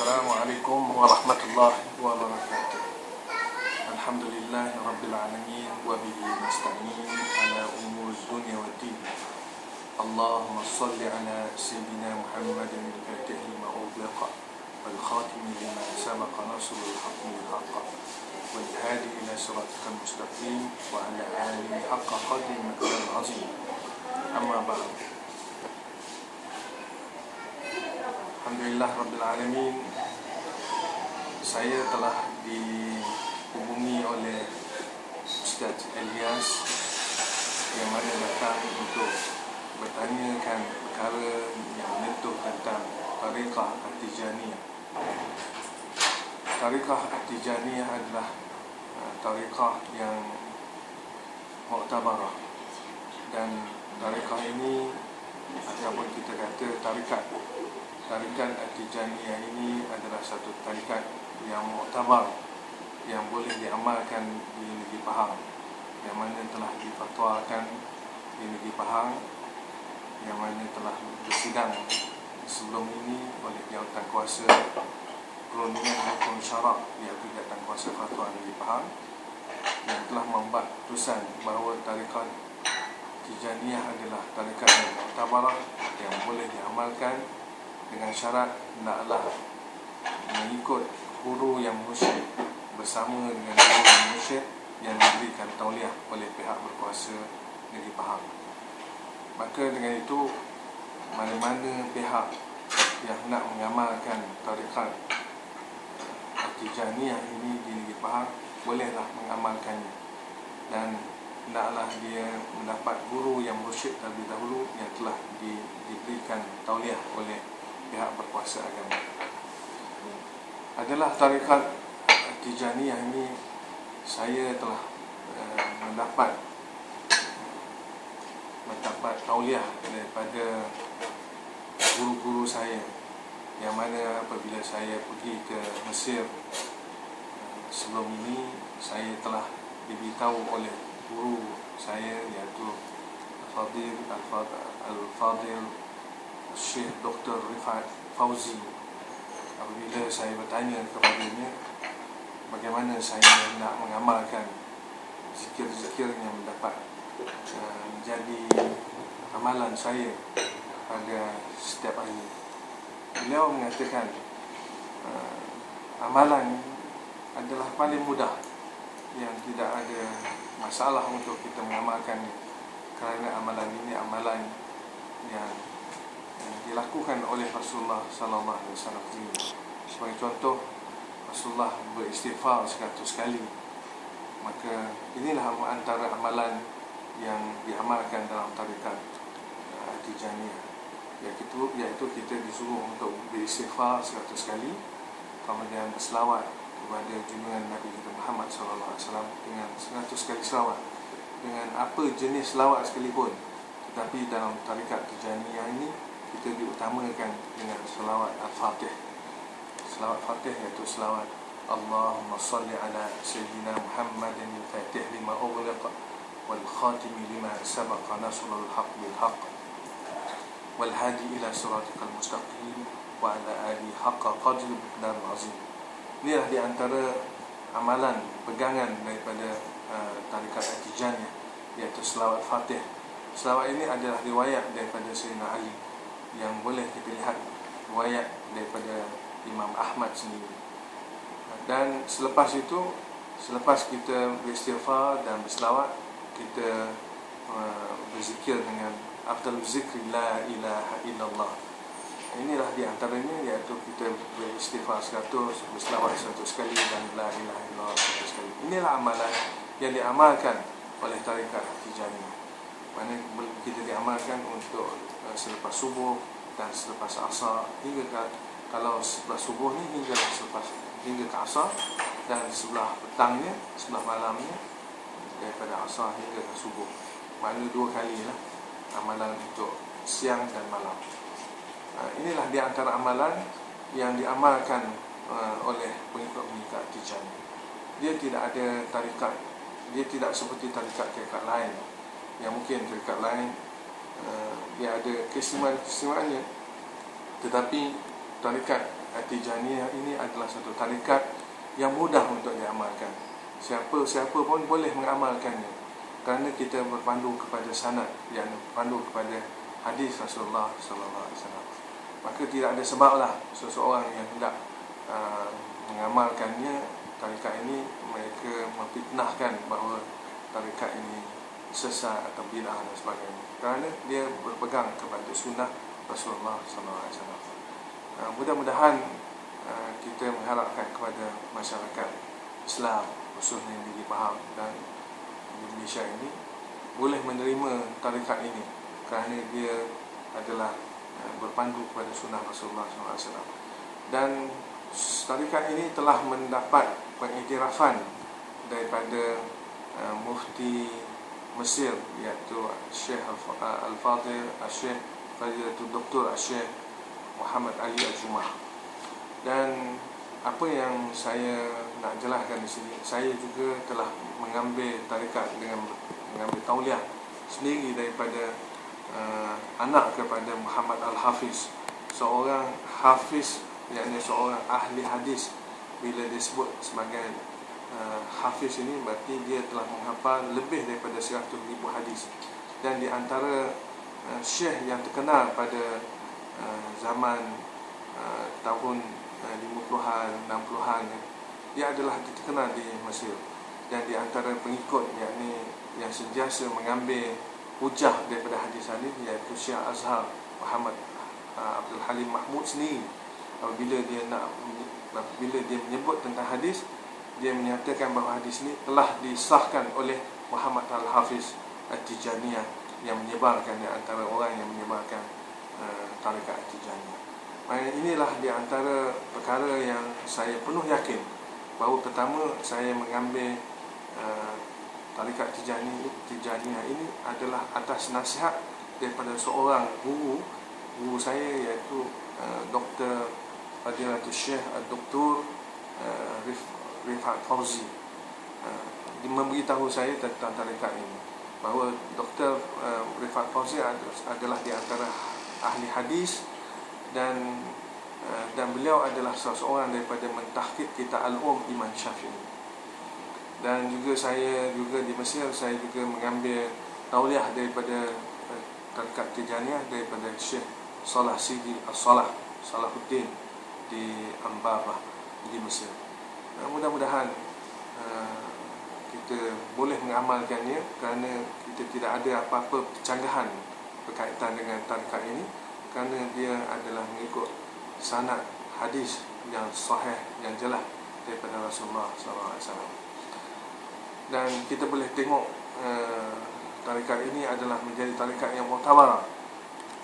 Assalamualaikum warahmatullahi wabarakatuh. Alhamdulillahi rabbil alamin wa bihi nasta'in ala umuri dunya waddin. Allahumma salli ala sayyidina Muhammadin al-fatih lima ughliqa wal khatim lima sabaqa nasrul haqqi bil haqq wal hadi ila siratikal mustaqim wa ala alihi haqqa qadri al azim. Amma ba'd. Alhamdulillah rabbil alamin, saya telah dihubungi oleh Ustaz Elias yang mana datang untuk bertanyakan perkara yang menyentuh tentang Tariqah At-Tijaniyah. Tariqah At-Tijaniyah adalah tariqah yang muktabarah, dan tariqah ini ataupun kita kata tarikat At-Tijaniyah ini adalah satu tarikat yang muktabar, yang boleh diamalkan di negeri Pahang, yang mana telah difatwakan di negeri Pahang, yang mana telah bersidang sebelum ini oleh Jawatan Kuasa Perundingan Hukum Syarak, iaitu Jawatan Kuasa Fatwa Negeri Pahang, yang telah membuat keputusan bahawa tarikat Tijaniyah adalah tarikat yang muktabarah, yang boleh diamalkan dengan syarat hendaklah mengikut guru yang mursyid bersama dengan guru yang mursyid yang diberikan tauliah oleh pihak berkuasa negeri Pahang. Maka dengan itu, mana-mana pihak yang nak mengamalkan tarikat At-Tijaniyah ini di negeri Pahang bolehlah mengamalkannya, dan hendaklah dia mendapat guru yang mursyid terlebih dahulu yang telah diberikan tauliah oleh pihak berkuasa agama. Adalah tarikat Tijaniyah ini, saya telah mendapat tauliah daripada guru-guru saya, yang mana apabila saya pergi ke Mesir sebelum ini, saya telah diberitahu oleh guru saya, iaitu Al-Fadil Syekh Dr. Rifat Fauzi. Apabila saya bertanya kepadanya bagaimana saya nak mengamalkan zikir-zikir yang mendapat menjadi amalan saya pada setiap hari, beliau mengatakan amalan adalah paling mudah, yang tidak ada masalah untuk kita mengamalkannya, kerana amalan ini amalan yang dilakukan oleh Rasulullah sallallahu alaihi wasallam. Sebagai contoh, Rasulullah beristighfar 100 kali. Maka inilah antara amalan yang diamalkan dalam tarikat Tijaniyah, iaitu kita disuruh untuk beristighfar 100 kali, kemudian selawat kepada junjungan Nabi kita Muhammad sallallahu alaihi wasallam dengan 100 kali selawat, dengan apa jenis selawat sekalipun. Tetapi dalam tarikat Tijaniyah ini kita diutamakan dengan selawat Al-Fatih. Selawat Fatih iaitu selawat Allahumma salli ala sayyidina Muhammadin al-fatih lima ughliqa wal khatim lima sabaqa nasrul haqq bil haqq wal hadi ila siratikal mustaqim wa ala alihi haqqa qadri dan azim. Inilah di antara amalan pegangan daripada tarikat At-Tijaniyah, iaitu selawat Fatih. Selawat ini adalah riwayat daripada Sayyidina Ali, yang boleh kita lihat riwayat daripada Imam Ahmad sendiri. Dan selepas itu, selepas kita beristighfar dan berselawat, kita berzikir dengan afdal zikri la ilaha illallah. Inilah di antaranya, iaitu kita beristighfar 100, berselawat 100 kali, dan la ilaha illallah 100 kali. Inilah amalan yang diamalkan oleh tarikat Tijaniyah, mana kita diamalkan untuk selepas subuh dan selepas asar, hingga kalau sebelah subuh ni hingga ke asar, dan sebelah petangnya, sebelah malamnya, daripada asar hingga ke subuh. Maknanya 2 kali lah amalan untuk siang dan malam. Inilah di antara amalan yang diamalkan oleh pengikut-pengikut Tijaniyah. Dia tidak ada tarikat, dia tidak seperti tarikat-tarikat lain, yang mungkin tarikat lain dia ada keistimewaan-keistimewaannya, tetapi tarikat Tijaniyah ini adalah satu tarikat yang mudah untuk diamalkan. Siapa pun boleh mengamalkannya, kerana kita berpandu kepada sanad, yang berpandu kepada hadis Rasulullah sallallahu alaihi wasallam. Maka tidak ada sebablah seseorang yang hendak mengamalkannya tarikat ini, mereka memfitnahkan bahawa tarikat ini sesat atau bid'ah dan sebagainya, kerana dia berpegang kepada sunnah Rasulullah sallallahu alaihi wasallam. Mudah-mudahan kita mengharapkan kepada masyarakat Islam, khususnya yang di Pahang dan di Malaysia ini, boleh menerima tarikat ini kerana dia adalah berpandu kepada sunnah Rasulullah SAW. Dan tarikat ini telah mendapat pengiktirafan daripada mufti Mesir, iaitu Syekh Al-Fadhil Syekh Fadilatul Doktor Syekh Muhammad Ali Al-Jumah. Dan apa yang saya nak jelaskan di sini, saya juga telah mengambil tarikat dengan mengambil tauliah sendiri daripada anak kepada Muhammad Al-Hafiz, seorang hafiz, yakni seorang ahli hadis. Bila disebut sebagai hafiz ini, berarti dia telah menghafal lebih daripada 100,000 hadis. Dan di antara syekh yang terkenal pada zaman tahun 50-an, 60-an, dia adalah terkenal di Mesir. Dan di antara pengikut, yakni yang sentiasa mengambil hujah daripada hadis ini, iaitu Syekh Azhar Muhammad Abdul Halim Mahmud sendiri. Bila dia menyebut tentang hadis, dia menyatakan bahawa hadis ini telah disahkan oleh Muhammad Al-Hafiz At-Tijaniyah, yang menyebarkan, di antara orang yang menyebarkan tarikat At-Tijaniyah. Inilah di antara perkara yang saya penuh yakin bahawa pertama, saya mengambil tarikat Tijaniyah ini adalah atas nasihat daripada seorang guru saya, iaitu Dr. Fadilatul Syekh Dr. Rifat Fauzi. Dia memberitahu saya tentang tarikat ini, bahawa Dr. Rifat Fauzi adalah di antara ahli hadis, dan beliau adalah seorang daripada mentahqiq kitab Al-Um Imam Syafi'i. Dan juga saya juga di Mesir, saya juga mengambil tauliah daripada tarikat Tijaniyah daripada Syekh Salah Sidi Salahuddin di Ambabah di Mesir. Mudah-mudahan kita boleh mengamalkannya, kerana kita tidak ada apa-apa kecanggahan berkaitan dengan tarikat ini, kerana dia adalah mengikut sanad hadis yang sahih, yang jelas daripada Rasulullah SAW. Dan kita boleh tengok tarikat ini adalah menjadi tarikat yang muktabar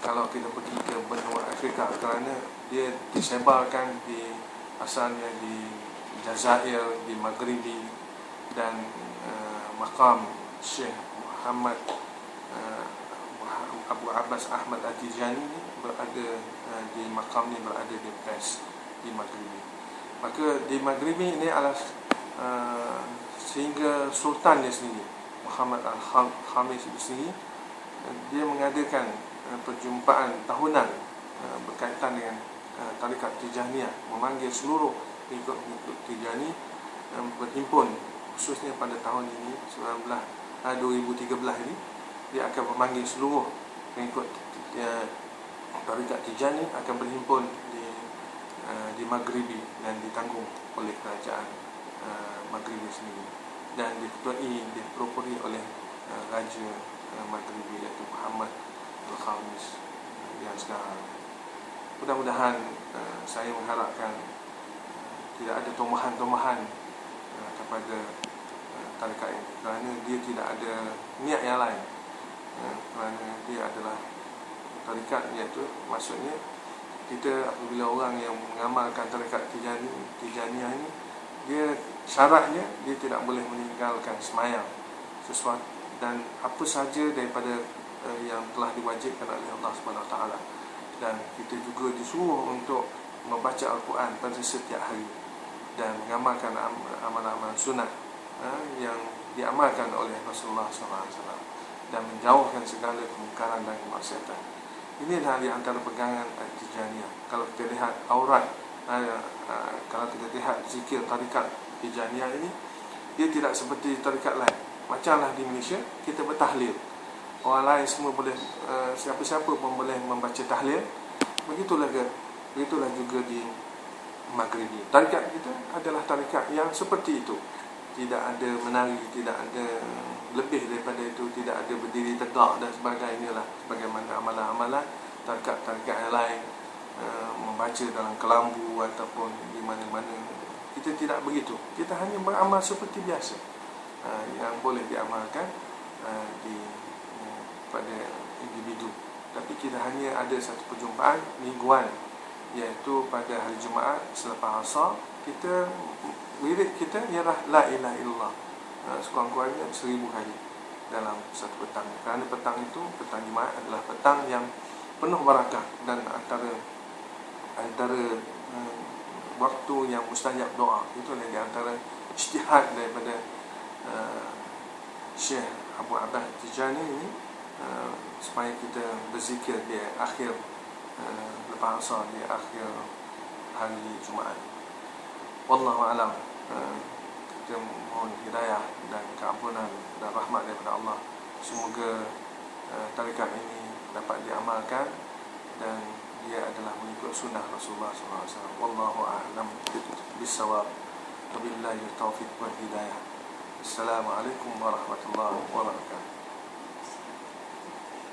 kalau kita pergi ke benua Afrika, kerana dia disebarkan di asalnya di Jazair, di Maghribi, dan maqam Syekh Muhammad Abu Abbas Ahmad At-Tijani berada di maqam ni, berada di Fes, di Maghribi. Maka di Maghribi ini adalah sehingga sultan dia sendiri, Muhammad Al-Khamis itu sendiri, dia mengadakan perjumpaan tahunan berkaitan dengan tarikat Tijaniyah, memanggil seluruh pengikut Tijani berhimpun, khususnya pada tahun ini 2013 ini, dia akan memanggil seluruh pengikut tarikat Tijani akan berhimpun di Maghribi, dan ditanggung oleh kerajaan Maghribi sendiri, dan dipropori oleh Raja Maghribi, iaitu Muhammad Al-Khamis yang sekarang. Mudah-mudahan saya mengharapkan tidak ada tomahan-tomahan kepada tarikat ini, kerana dia tidak ada niat yang lain, kerana dia adalah tarikat, iaitu maksudnya kita apabila orang yang mengamalkan tarikat Tijaniyah ini, dia syaratnya dia tidak boleh meninggalkan semayang sesuatu dan apa saja daripada yang telah diwajibkan oleh Allah SWT. Dan kita juga disuruh untuk membaca Al-Quran pada setiap hari dan mengamalkan amalan-amalan sunat yang diamalkan oleh Rasulullah SAW, dan menjauhkan segala kemungkaran dan kemaksiatan. Inilah di antara pegangan Tijaniyah. Kalau kita lihat aurat Kalau kita lihat zikir tarikat Tijaniyah ini, dia tidak seperti tarikat lain. Macamlah di Malaysia kita bertahlil, orang lain semua boleh, siapa-siapa pun boleh membaca tahlil. Begitulah juga di Maghribi. Tarikat kita adalah tarikat yang seperti itu. Tidak ada menari, tidak ada lebih daripada itu, tidak ada berdiri tegak dan sebagainya lah, sebagaimana amalan-amalan tarikat-tarikat yang lain, membaca dalam kelambu ataupun di mana-mana. Kita tidak begitu. Kita hanya beramal seperti biasa, yang boleh diamalkan pada individu. Tapi kita hanya ada satu perjumpaan mingguan, iaitu pada hari Jumaat selepas asar. Wirid kita ialah la ilaha illallah, sekurang-kurangnya 1000 kali dalam satu petang. Kerana petang itu, petang Jumaat adalah petang yang penuh barakah, dan antara waktu yang mustajab doa. Itulah di antara ijtihad daripada Syekh Abu Abbas Tijani ini, supaya kita berzikir di akhir lepas asar, di akhir hari Jumaat. Wallahu a'lam. Kita mohon hidayah dan keampunan dan rahmat daripada Allah. Semoga tarikat ini dapat diamalkan dan dia adalah mengikut sunnah Rasulullah SAW. Wallahu a'lam bis-shawab. Wabillahi taufiq wal hidayah. Assalamualaikum warahmatullahi wabarakatuh.